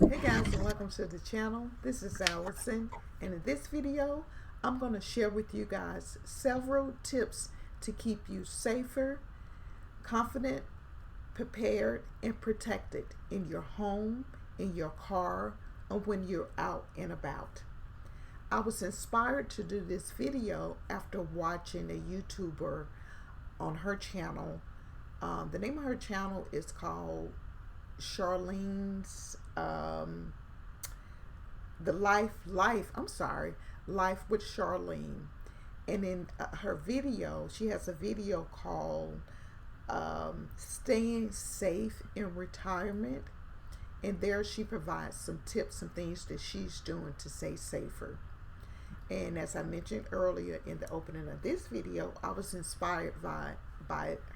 Hey guys, and welcome to the channel. This is Allison, and in this video I'm going to share with you guys several tips to keep you safer, confident, prepared, and protected in your home, in your car, or when you're out and about. I was inspired to do this video after watching a YouTuber on her channel. The name of her channel is called Charlene's the Life with Charlene. And in her video, she has a video called Staying Safe in Retirement. And there she provides some tips and things that she's doing to stay safer. And as I mentioned earlier in the opening of this video, I was inspired by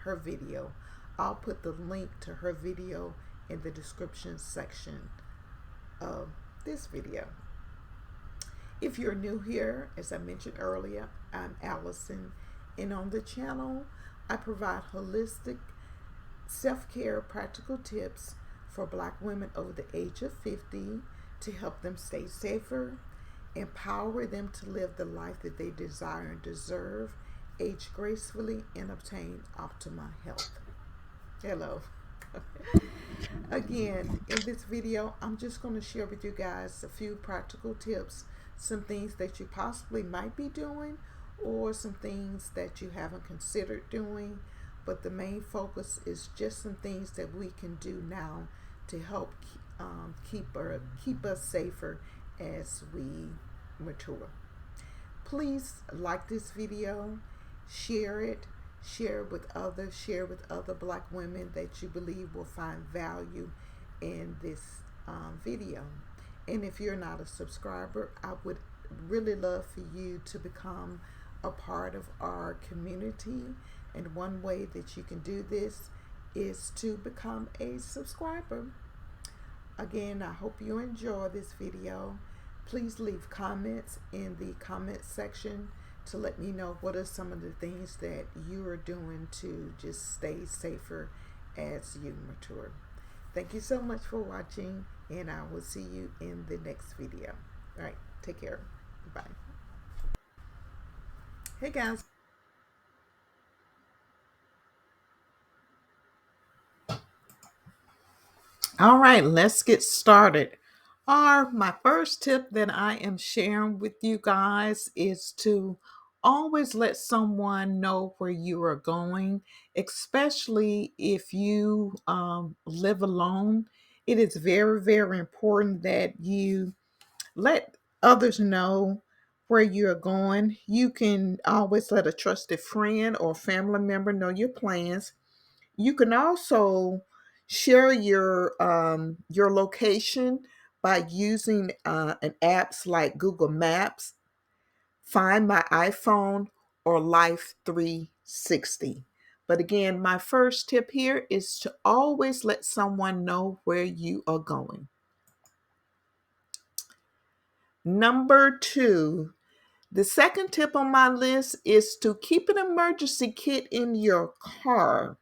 her video. I'll put the link to her video in the description section of this video. If you're new here, as I mentioned earlier, I'm Allison, and on the channel I provide holistic self-care practical tips for Black women over the age of 50 to help them stay safer, empower them to live the life that they desire and deserve, age gracefully, and obtain optimal health. Hello. Again, in this video, I'm just going to share with you guys a few practical tips, some things that you possibly might be doing, or some things that you haven't considered doing. But the main focus is just some things that we can do now to help keep us safer as we mature. Please like this video, share it, share with other Black women that you believe will find value in this video. And if you're not a subscriber, I would really love for you to become a part of our community. And one way that you can do this is to become a subscriber. Again, I hope you enjoy this video. Please leave comments in the comment section to let me know what are some of the things that you are doing to just stay safer as you mature. Thank you so much for watching, and I will see you in the next video. All right, take care. Bye. Hey guys. All right, let's get started. My first tip that I am sharing with you guys is to always let someone know where you are going, especially if you live alone. It is very, very important that you let others know where you're going. You can always let a trusted friend or family member know your plans. You can also share your location by using an apps like Google Maps, Find My iPhone, or Life360. But again, my first tip here is to always let someone know where you are going. Number two, the second tip on my list is to keep an emergency kit in your car.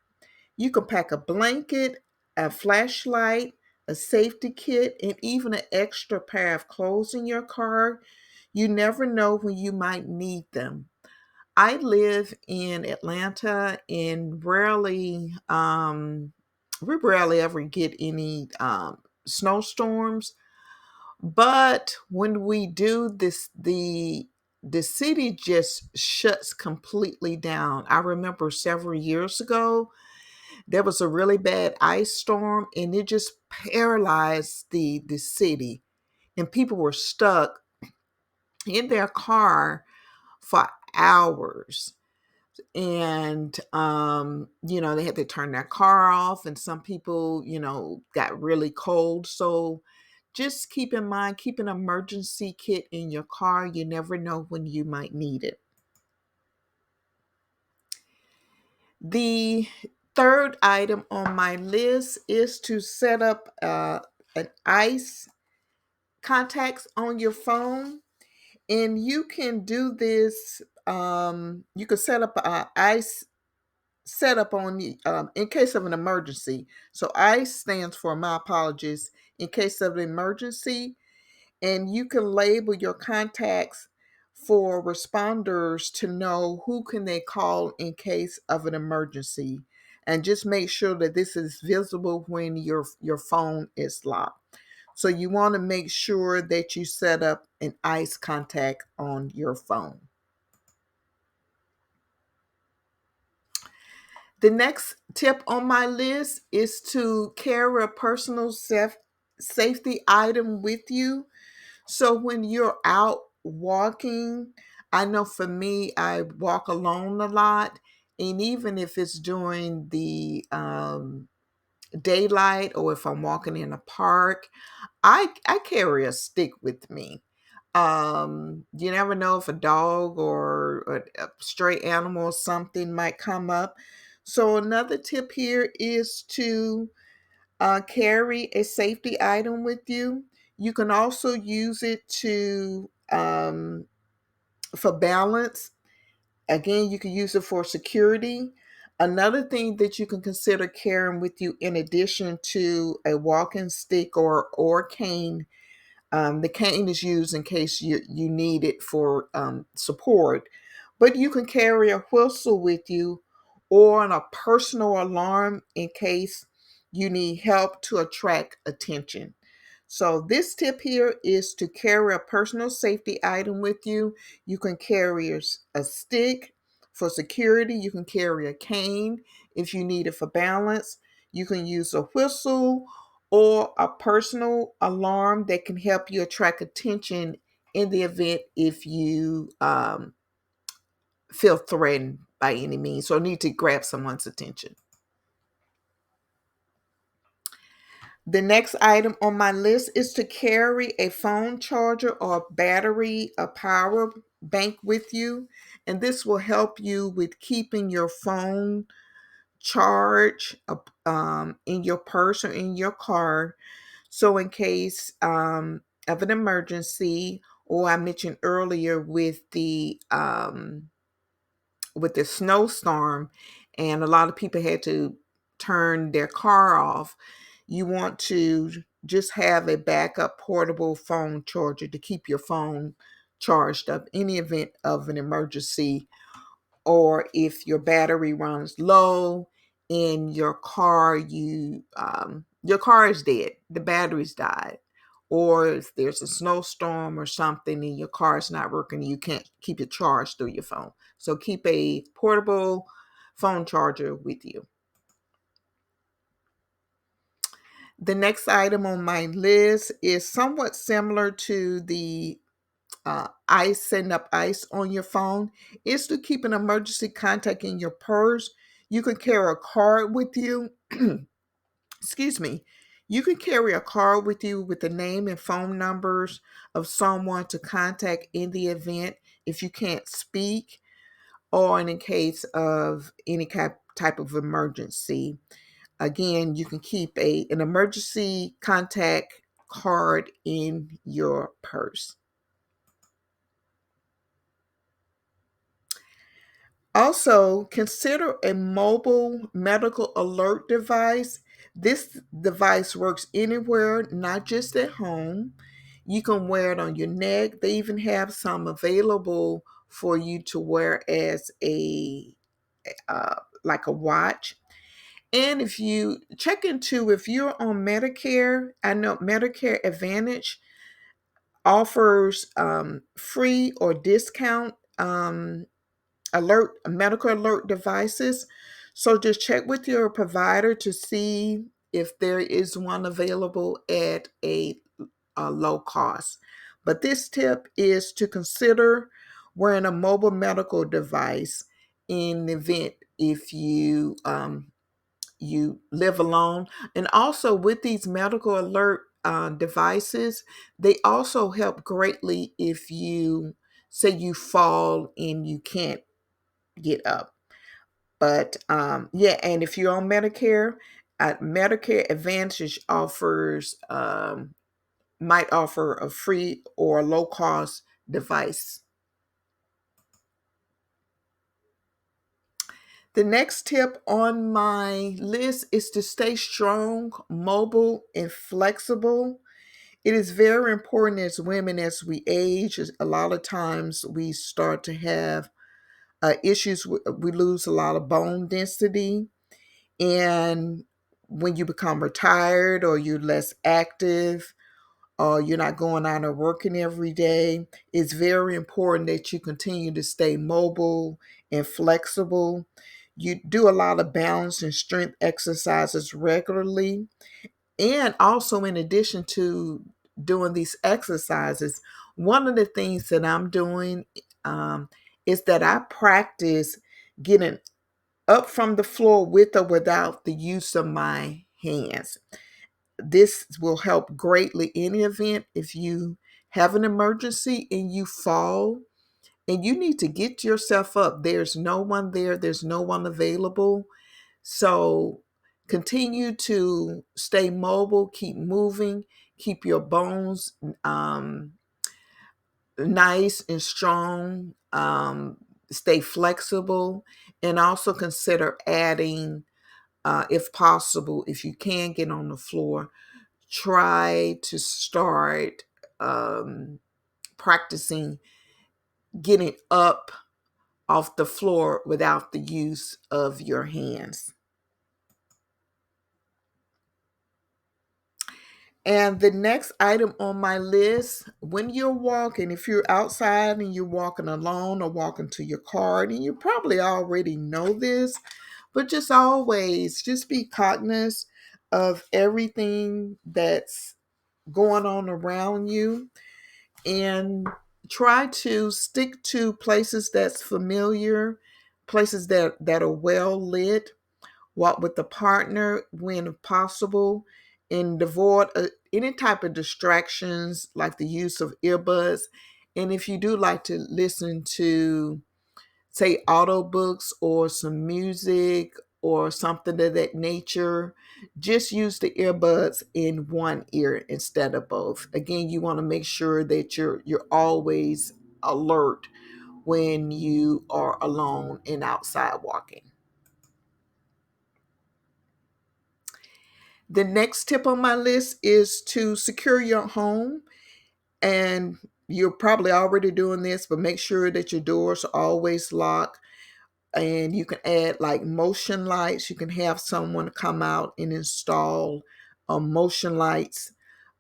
You can pack a blanket, a flashlight, a safety kit, and even an extra pair of clothes in your car. You never know when you might need them. I live in Atlanta, and we rarely ever get any snowstorms. But when we do this, the city just shuts completely down. I remember several years ago, there was a really bad ice storm, and it just paralyzed the city, and people were stuck in their car for hours. And they had to turn their car off, and some people got really cold. So just keep in mind, keep an emergency kit in your car. You never know when you might need it. The third item on my list is to set up an ice contacts on your phone, and you can do this. You can set up a ice setup on the in case of an emergency. So ICE stands for, my apologies, in case of an emergency, and you can label your contacts for responders to know who can they call in case of an emergency. And just make sure that this is visible when your phone is locked. So you want to make sure that you set up an ice contact on your phone. The next tip on my list is to carry a personal safety item with you. So when you're out walking, I know for me, I walk alone a lot. And even if it's during the daylight or if I'm walking in a park, I carry a stick with me. You never know if a dog or a stray animal or something might come up. So another tip here is to carry a safety item with you. You can also use it to for balance. Again, you can use it for security. Another thing that you can consider carrying with you, in addition to a walking stick or cane, the cane is used in case you need it for support, but you can carry a whistle with you or a personal alarm in case you need help to attract attention. So, this tip here is to carry a personal safety item with you. You can carry a stick for security, you can carry a cane if you need it for balance, you can use a whistle or a personal alarm that can help you attract attention in the event if you feel threatened by any means or need to grab someone's attention. The next item on my list is to carry a phone charger or battery, a power bank with you. And this will help you with keeping your phone charged in your purse or in your car. So, in case of an emergency, or I mentioned earlier with the snowstorm, and a lot of people had to turn their car off, you want to just have a backup portable phone charger to keep your phone charged up in the event of an emergency, or if your battery runs low in your car, your car is dead, the battery's died, or if there's a snowstorm or something and your car is not working, you can't keep it charged through your phone. So keep a portable phone charger with you. The next item on my list is somewhat similar to the ice, setting up ice on your phone, is to keep an emergency contact in your purse. You can carry a card with you. Excuse me. You can carry a card with you with the name and phone numbers of someone to contact in the event if you can't speak or in case of any type of emergency. Again, you can keep an emergency contact card in your purse. Also, consider a mobile medical alert device. This device works anywhere, not just at home. You can wear it on your neck. They even have some available for you to wear as a like a watch. And if you check into if you're on Medicare, I know Medicare Advantage offers free or discount medical alert devices. So just check with your provider to see if there is one available at a low cost. But this tip is to consider wearing a mobile medical device in the event if you live alone. And also with these medical alert devices, they also help greatly if you say you fall and you can't get up. But yeah, and if you're on Medicare, Medicare Advantage offers might offer a free or low cost device. The next tip on my list is to stay strong, mobile, and flexible. It is very important as women as we age. A lot of times we start to have issues. We lose a lot of bone density. And when you become retired or you're less active or you're not going out and working every day, it's very important that you continue to stay mobile and flexible. You do a lot of balance and strength exercises regularly. And also, in addition to doing these exercises, one of the things that I'm doing is that I practice getting up from the floor with or without the use of my hands. This will help greatly in the event if you have an emergency and you fall and you need to get yourself up. There's no one there, there's no one available. So continue to stay mobile, keep moving, keep your bones nice and strong, stay flexible, and also consider adding, if possible, if you can get on the floor, try to start practicing getting up off the floor without the use of your hands. And the next item on my list, when you're walking, if you're outside and you're walking alone or walking to your car, and you probably already know this, but just always just be cognizant of everything that's going on around you and try to stick to places that's familiar, places that are well lit. Walk with a partner when possible, and avoid any type of distractions like the use of earbuds. And if you do like to listen to, say, audiobooks or some music or something of that nature, just use the earbuds in one ear instead of both. Again, you want to make sure that you're always alert when you are alone and outside walking. The next tip on my list is to secure your home. And you're probably already doing this, but make sure that your doors are always locked. And you can add like motion lights. You can have someone come out and install motion lights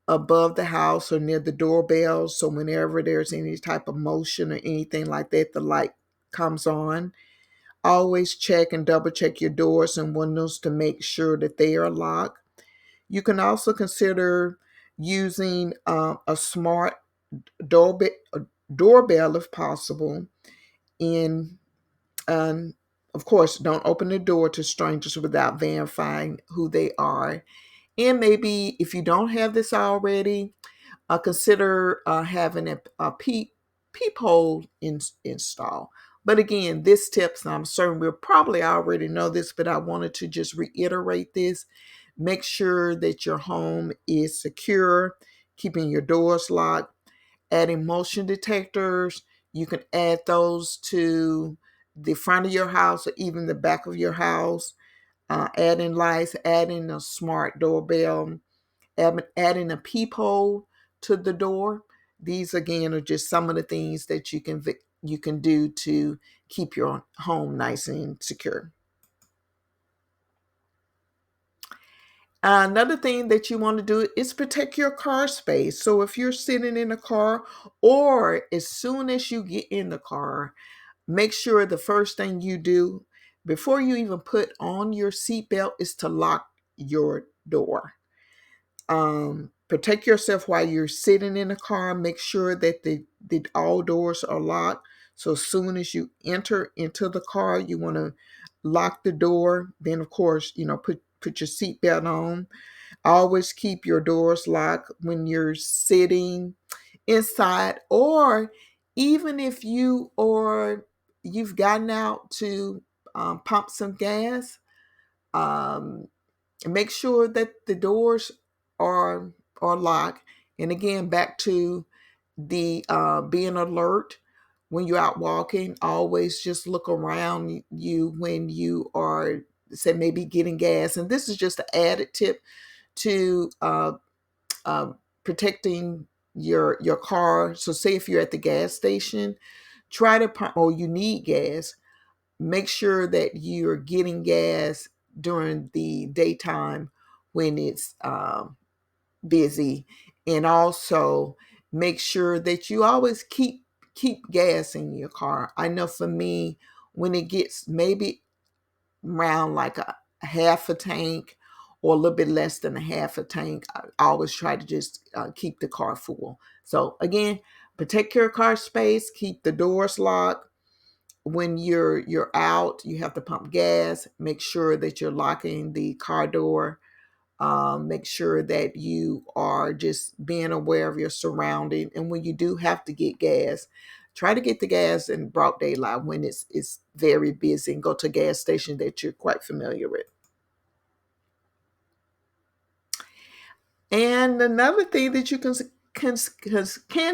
above the house or near the doorbell. So whenever there's any type of motion or anything like that, the light comes on. Always check and double check your doors and windows to make sure that they are locked. You can also consider using a smart doorbell, doorbell if possible. And of course, don't open the door to strangers without verifying who they are. And maybe if you don't have this already, consider having a peephole install. But again, this tips, I'm certain we'll probably already know this, but I wanted to just reiterate this. Make sure that your home is secure, keeping your doors locked, adding motion detectors. You can add those to the front of your house or even the back of your house. Adding lights, adding a smart doorbell, adding a peephole to the door. These again are just some of the things that you can do to keep your home nice and secure. Another thing that you want to do is protect your car space. So if you're sitting in a car or as soon as you get in the car, make sure the first thing you do before you even put on your seatbelt is to lock your door. Protect yourself while you're sitting in the car. Make sure that the all doors are locked. So as soon as you enter into the car, you want to lock the door. Then of course, put your seatbelt on. Always keep your doors locked when you're sitting inside, or even if you've gotten out to pump some gas. Um, Make sure that the doors are locked. And again, back to the being alert. when you're out walking, always just look around you when you are, say, maybe getting gas. And this is just an added tip to uh, protecting your car. So say if you're at the gas station, try to pump, or you need gas, make sure that you're getting gas during the daytime when it's busy. And also make sure that you always keep gas in your car. I know for me, when it gets maybe around like a half a tank or a little bit less than a half a tank, I always try to just keep the car full. So again, protect your car space, keep the doors locked. When you're out, you have to pump gas. Make sure that you're locking the car door. Make sure that you are just being aware of your surrounding. And when you do have to get gas, try to get the gas in broad daylight when it's very busy, and go to a gas station that you're quite familiar with. And another thing that you can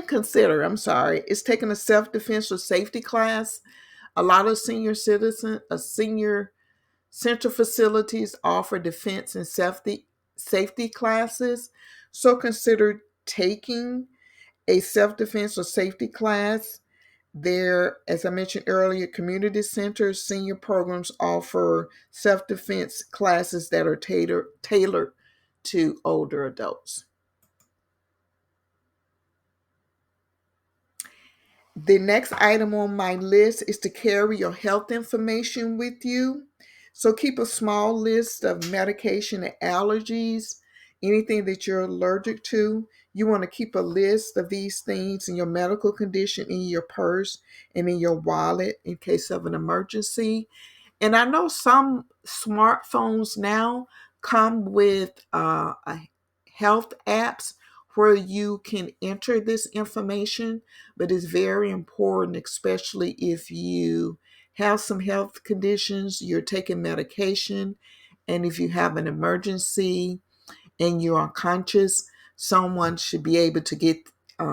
consider, I'm sorry, is taking a self-defense or safety class. A lot of senior center facilities offer defense and safety classes. So consider taking a self-defense or safety class. There, as I mentioned earlier, community centers, senior programs offer self-defense classes that are tailored to older adults. The next item on my list is to carry your health information with you. So keep a small list of medication and allergies, anything that you're allergic to. You want to keep a list of these things and your medical condition in your purse and in your wallet in case of an emergency. And I know some smartphones now come with health apps where you can enter this information, but it's very important, especially if you have some health conditions, you're taking medication, and if you have an emergency and you're unconscious, someone should be able to get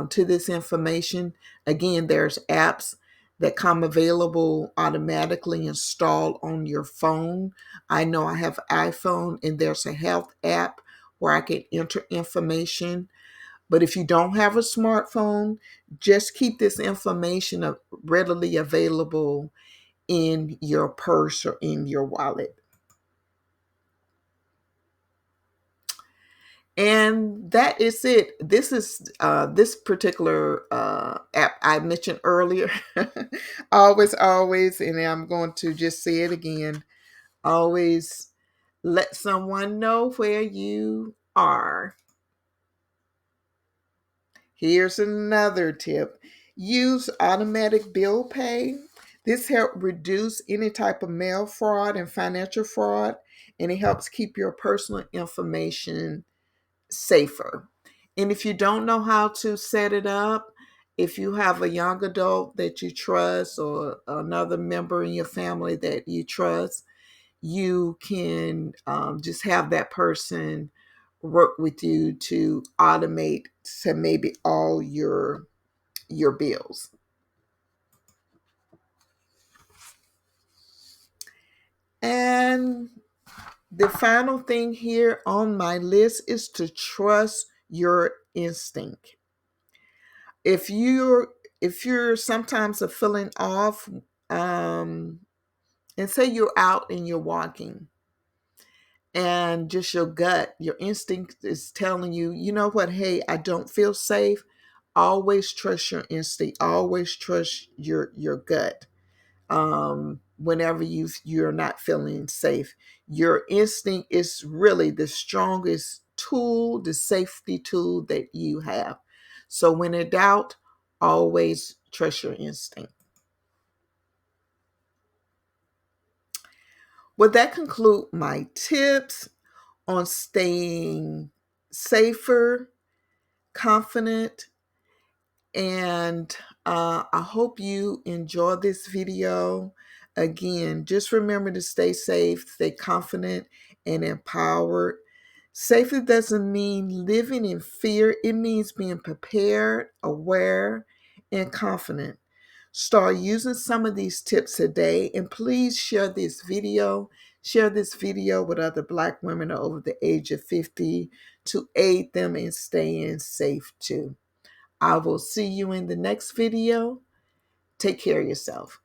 to this information. Again, there's apps that come available automatically installed on your phone. I know I have iPhone, and there's a health app where I can enter information. But if you don't have a smartphone, just keep this information readily available in your purse or in your wallet. And that is it. This is this particular app I mentioned earlier. Always, and I'm going to just say it again. Always let someone know where you are. Here's another tip. Use automatic bill pay. This helps reduce any type of mail fraud and financial fraud, and it helps keep your personal information safer. And if you don't know how to set it up, if you have a young adult that you trust or another member in your family that you trust, you can just have that person work with you to automate to maybe all your bills. And the final thing here on my list is to trust your instinct. If you're if you're sometimes a feeling off, um, and say you're out and you're walking, and just your gut, your instinct is telling you, you know what, hey, I don't feel safe. Always trust your instinct. Always trust your gut. Whenever you're not feeling safe, your instinct is really the strongest tool, the safety tool that you have. So when in doubt, always trust your instinct. Well, that conclude my tips on staying safer, confident, and I hope you enjoy this video. Again, just remember to stay safe, stay confident, and empowered. Safety doesn't mean living in fear, it means being prepared, aware, and confident. Start using some of these tips today, and please share this video. Share this video with other Black women over the age of 50 to aid them in staying safe too. I will see you in the next video. Take care of yourself.